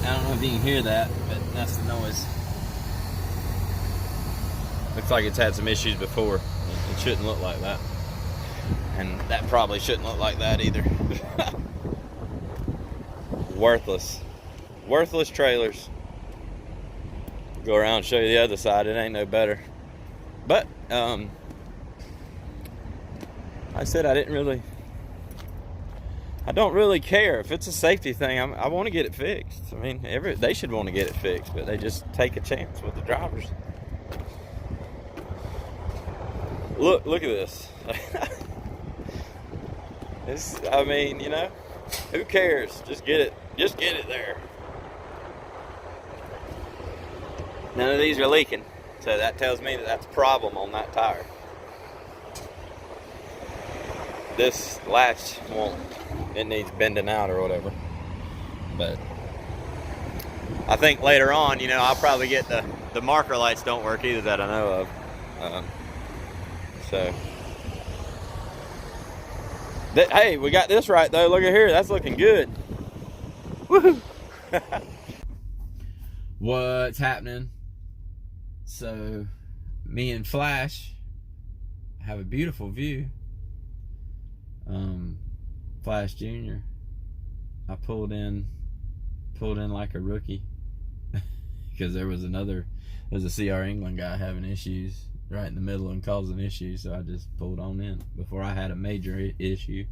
I don't know if you can hear that, but that's the noise. Looks like it's had some issues before. It shouldn't look like that. And that probably shouldn't look like that either. Worthless. Worthless trailers. Go around and show you the other side. It ain't no better. But, I said I don't really care. If it's a safety thing, I want to get it fixed. I mean, they should want to get it fixed, but they just take a chance with the drivers. Look at this. I mean, you know, who cares? Just get it there. None of these are leaking, so that tells me that that's a problem on that tire. This latch won't. It needs bending out or whatever. But I think later on, you know, I'll probably get the marker lights don't work either that I know of. So, hey, we got this right though. Look at here, that's looking good. Woohoo! What's happening? So, me and Flash have a beautiful view. Flash Jr. I pulled in like a rookie because there's a CR England guy having issues right in the middle and causing issues, so I just pulled on in before I had a major issue.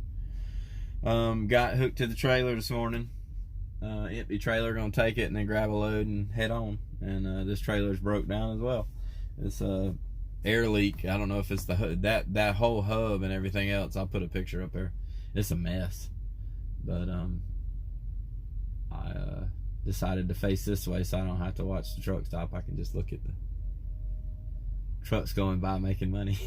Got hooked to the trailer this morning. Empty trailer, gonna take it and then grab a load and head on. And this trailer's broke down as well. It's a air leak. I don't know if it's that whole hub and everything else. I'll put a picture up there. It's a mess, but I decided to face this way so I don't have to watch the truck stop. I can just look at the trucks going by making money.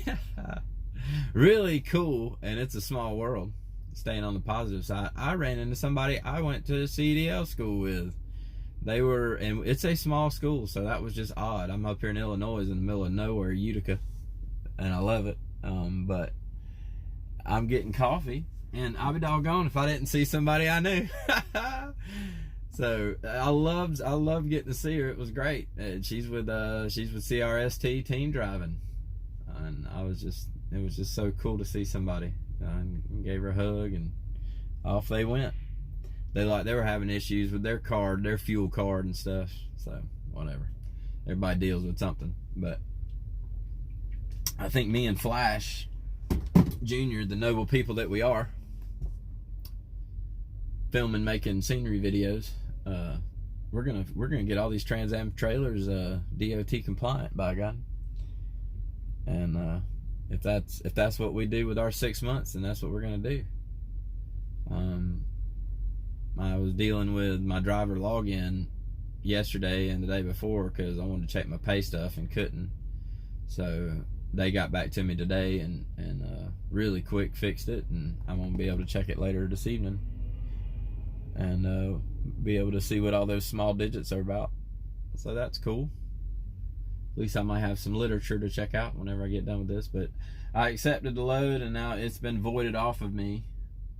Really cool, and it's a small world. Staying on the positive side, I ran into somebody I went to CDL school with. And it's a small school, so that was just odd. I'm up here in Illinois in the middle of nowhere, Utica, and I love it. But I'm getting coffee, and I'll be doggone if I didn't see somebody I knew. So I loved getting to see her. It was great. She's with CRST Team Driving, and it was just so cool to see somebody. And gave her a hug, and off they went. They were having issues with their fuel card and stuff. So whatever, everybody deals with something. But I think me and Flash Jr., the noble people that we are, filming, making scenery videos. We're gonna get all these Trans Am trailers DOT compliant, by God. And if that's what we do with our 6 months, then that's what we're gonna do. I was dealing with my driver login yesterday and the day before because I wanted to check my pay stuff and couldn't. So they got back to me today and really quick fixed it, and I'm gonna be able to check it later this evening and be able to see what all those small digits are about. So that's cool. At least I might have some literature to check out whenever I get done with this. But I accepted the load, and now it's been voided off of me,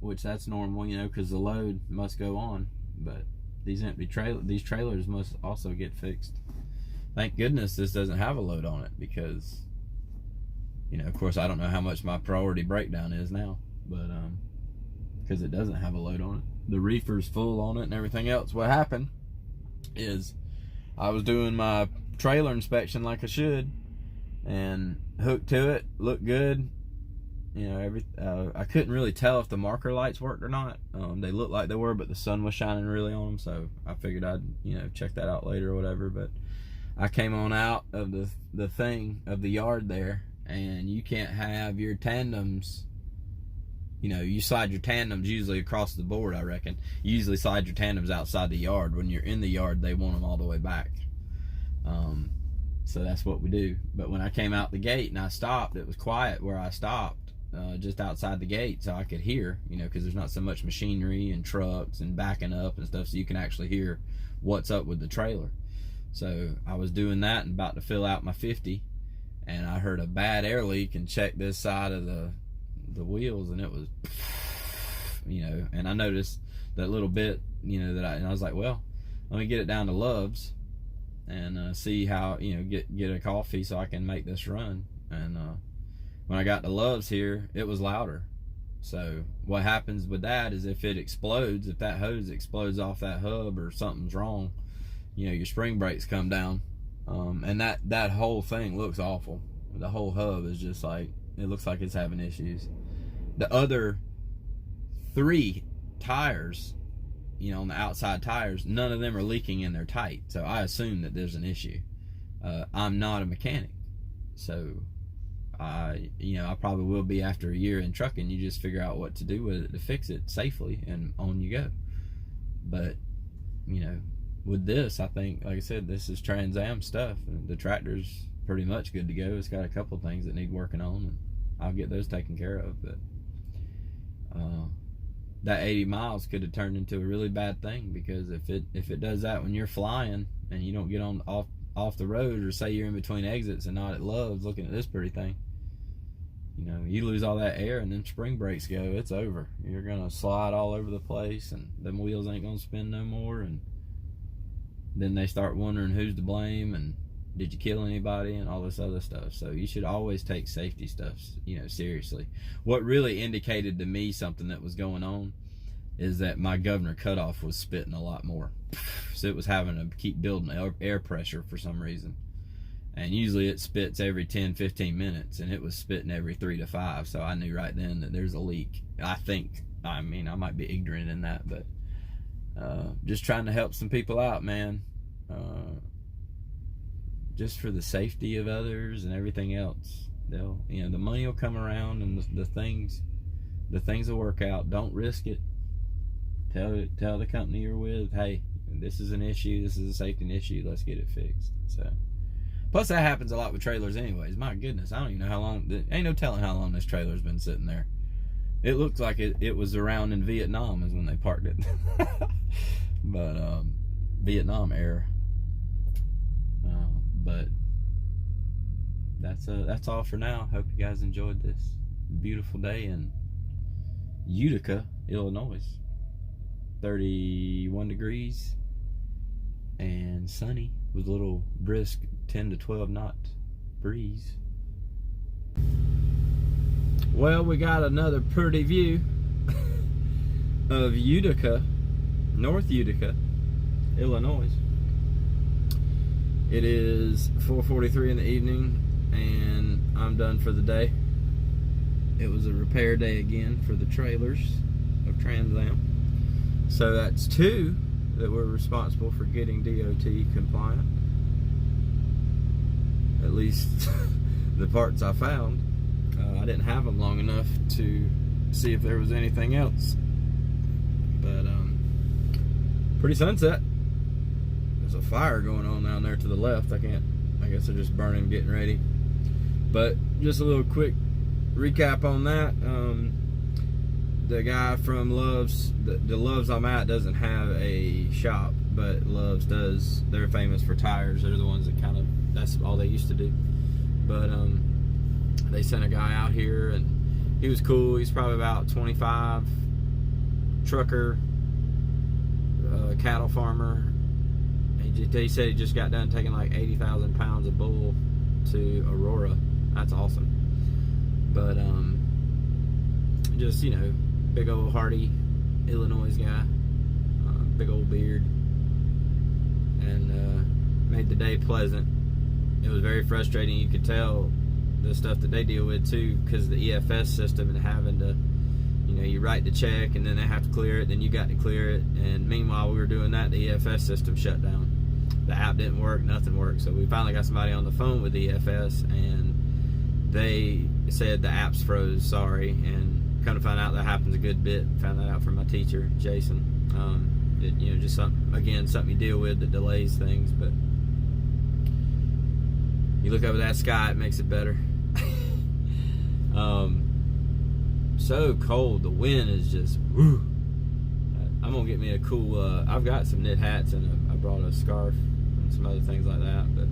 which that's normal, you know, because the load must go on. But these trailers must also get fixed. Thank goodness this doesn't have a load on it, because, you know, of course I don't know how much my priority breakdown is now, but because it doesn't have a load on it. The reefer's full on it and everything else. What happened is I was doing my trailer inspection like I should, and hooked to it, looked good. You know, I couldn't really tell if the marker lights worked or not. They looked like they were, but the sun was shining really on them, so I figured I'd, you know, check that out later or whatever. But I came on out of the yard there, and you can't have your tandems, you know, you slide your tandems usually across the board, I reckon. You usually slide your tandems outside the yard. When you're in the yard, they want them all the way back. So that's what we do. But when I came out the gate and I stopped, it was quiet where I stopped, just outside the gate, so I could hear, you know, because there's not so much machinery and trucks and backing up and stuff, so you can actually hear what's up with the trailer. So I was doing that and about to fill out my 50, and I heard a bad air leak and checked this side of the wheels, and it was, you know, and I noticed that little bit, you know, and I was like, well, let me get it down to Love's and see how, get a coffee so I can make this run. And when I got to Love's here, it was louder. So what happens with that is if it explodes, if that hose explodes off that hub or something's wrong, your spring brakes come down, and that whole thing looks awful. The whole hub is just like, it looks like it's having issues. The other 3 tires, on the outside tires, none of them are leaking and they're tight. So I assume that there's an issue. I'm not a mechanic, so I probably will be after a year in trucking. You just figure out what to do with it to fix it safely, and on you go. But with this, I think, like I said, this is Trans Am stuff. The tractor's pretty much good to go. It's got a couple things that need working on, and I'll get those taken care of. But that 80 miles could have turned into a really bad thing, because if it does that when you're flying and you don't get off the road, or say you're in between exits and not at Love's looking at this pretty thing, you lose all that air and then spring brakes go, it's over. You're gonna slide all over the place, and them wheels ain't gonna spin no more, and then they start wondering who's to blame and did you kill anybody and all this other stuff. So you should always take safety stuff, seriously. What really indicated to me something that was going on is that my governor cutoff was spitting a lot more. So it was having to keep building air pressure for some reason. And usually it spits every 10-15 minutes, and it was spitting every 3 to 5. So I knew right then that there's a leak. I might be ignorant in that, but just trying to help some people out, man. Just for the safety of others and everything else. The money will come around, and the things will work out. Don't risk it. Tell the company you're with, hey, this is an issue, this is a safety issue, let's get it fixed. So, plus that happens a lot with trailers anyways. My goodness, I don't even know how long, ain't no telling how long this trailer's been sitting there. It looks like it was around in Vietnam is when they parked it. But Vietnam era. But that's all for now. Hope you guys enjoyed this beautiful day in Utica, Illinois. 31 degrees and sunny with a little brisk 10 to 12 knot breeze. Well, we got another pretty view of Utica, North Utica, Illinois. It is 4:43 in the evening, and I'm done for the day. It was a repair day again for the trailers of Trans Am. So that's 2 that were responsible for getting DOT compliant. At least the parts I found. I didn't have them long enough to see if there was anything else. But pretty sunset. There's a fire going on down there to the left. I guess they're just burning, getting ready. But just a little quick recap on that. The guy from Love's, the Love's I'm at doesn't have a shop, but Love's does. They're famous for tires. They're the ones that that's all they used to do. But they sent a guy out here, and he was cool. He's probably about 25, trucker, cattle farmer. He said he just got done taking like 80,000 pounds of bull to Aurora. That's awesome. But just big old hearty Illinois guy, big old beard, and made the day pleasant. It was very frustrating. You could tell the stuff that they deal with too, because of the EFS system and having to, you write the check and then they have to clear it, then you got to clear it, and meanwhile we were doing that, the EFS system shut down. The app didn't work, nothing worked. So we finally got somebody on the phone with EFS, and they said the app's froze, sorry, and come to find out that happens a good bit. Found that out from my teacher, Jason. Just something you deal with that delays things, but you look up at that sky, it makes it better. So cold, the wind is just woo. I'm gonna get me a cool I've got some knit hats, and I brought a scarf and some other things like that, but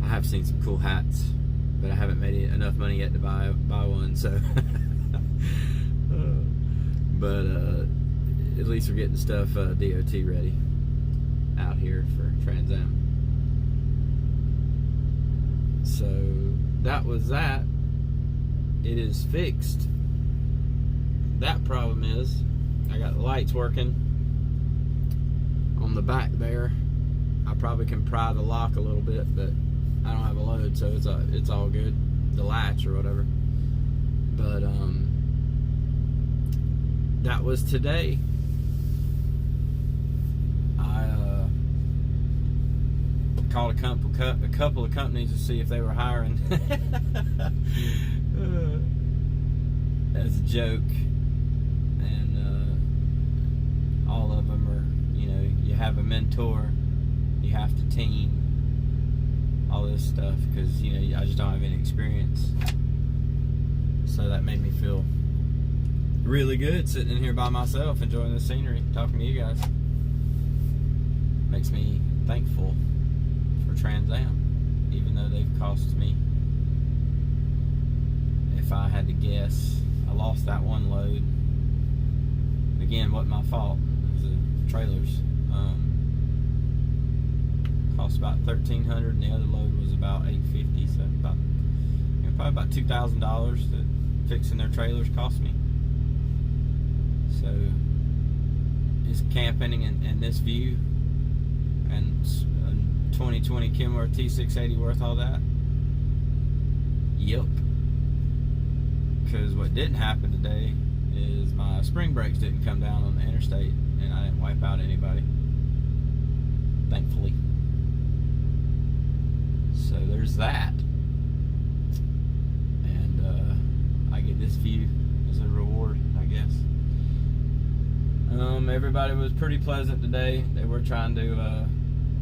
I have seen some cool hats, but I haven't made enough money yet to buy one, so but at least we're getting stuff DOT ready. out here for Trans Am. So that was that. It is fixed. That problem is I got the lights working on the back there. I probably can pry the lock a little bit, but I don't have a load, so it's all good. The latch or whatever. But that was today. I called a couple of companies to see if they were hiring. As a joke, and all of them are, you have a mentor, you have to team, all this stuff, because I just don't have any experience. So that made me feel really good sitting in here by myself, enjoying the scenery, talking to you guys. Makes me thankful for Trans Am, even though they've cost me, if I had to guess, I lost that one load. Again, wasn't my fault. It was the trailers. Cost about $1,300, and the other load was about $850. So about, probably about $2,000 that fixing their trailers cost me. So is camping in this view and a 2020 Kenworth T680 worth all that? Yep. Because what didn't happen today is my spring brakes didn't come down on the interstate, and I didn't wipe out anybody, thankfully. So there's that, and I get this view as a reward, I guess. Everybody was pretty pleasant today. They were trying to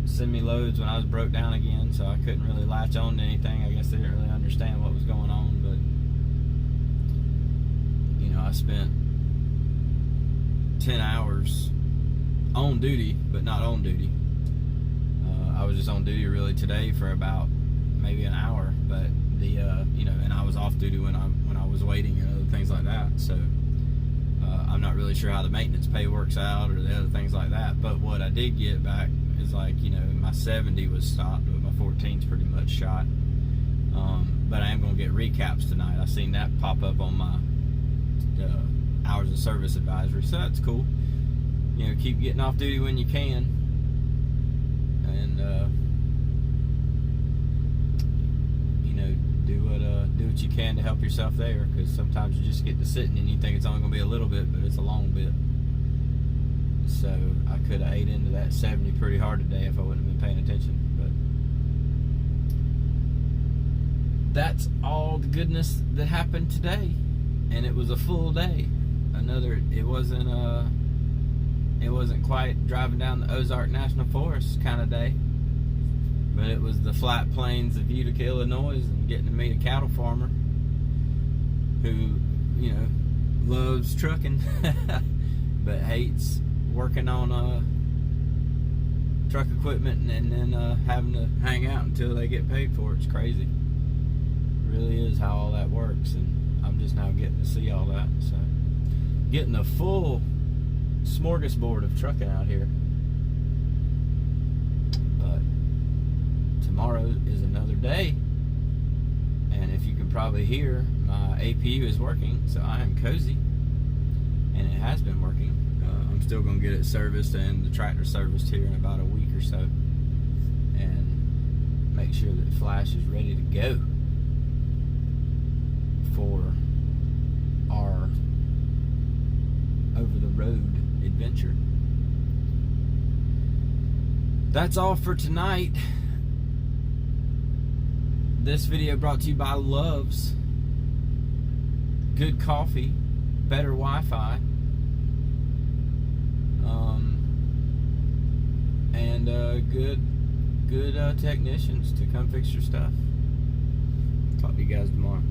send me loads when I was broke down again, so I couldn't really latch on to anything. I guess they didn't really understand what was going on, but I spent 10 hours on duty, but not on duty. I was just on duty really today for about maybe an hour, but and I was off duty when I was waiting and other things like that. So I'm not really sure how the maintenance pay works out or the other things like that. But what I did get back is my 70 was stopped, but my 14's pretty much shot. But I am gonna get recaps tonight. I seen that pop up on my hours of service advisory, so that's cool. Keep getting off duty when you can, and do what you can to help yourself there, because sometimes you just get to sitting and you think it's only going to be a little bit, but it's a long bit. So I could have ate into that 70 pretty hard today if I wouldn't have been paying attention. But that's all the goodness that happened today, and it was a full day. It wasn't quite driving down the Ozark National Forest kind of day, but it was the flat plains of Utica, Illinois, and getting to meet a cattle farmer who, loves trucking, but hates working on truck equipment and then having to hang out until they get paid for it. It's crazy. It really is how all that works, and I'm just now getting to see all that. So getting a full smorgasbord of trucking out here. But tomorrow is another day, and if you can probably hear, my APU is working, so I am cozy, and it has been working. I'm still going to get it serviced and the tractor serviced here in about a week or so, and make sure that Flash is ready to go for our over-the-road adventure. That's all for tonight. This video brought to you by Love's. Good coffee, better Wi-Fi, and good technicians to come fix your stuff. Talk to you guys tomorrow.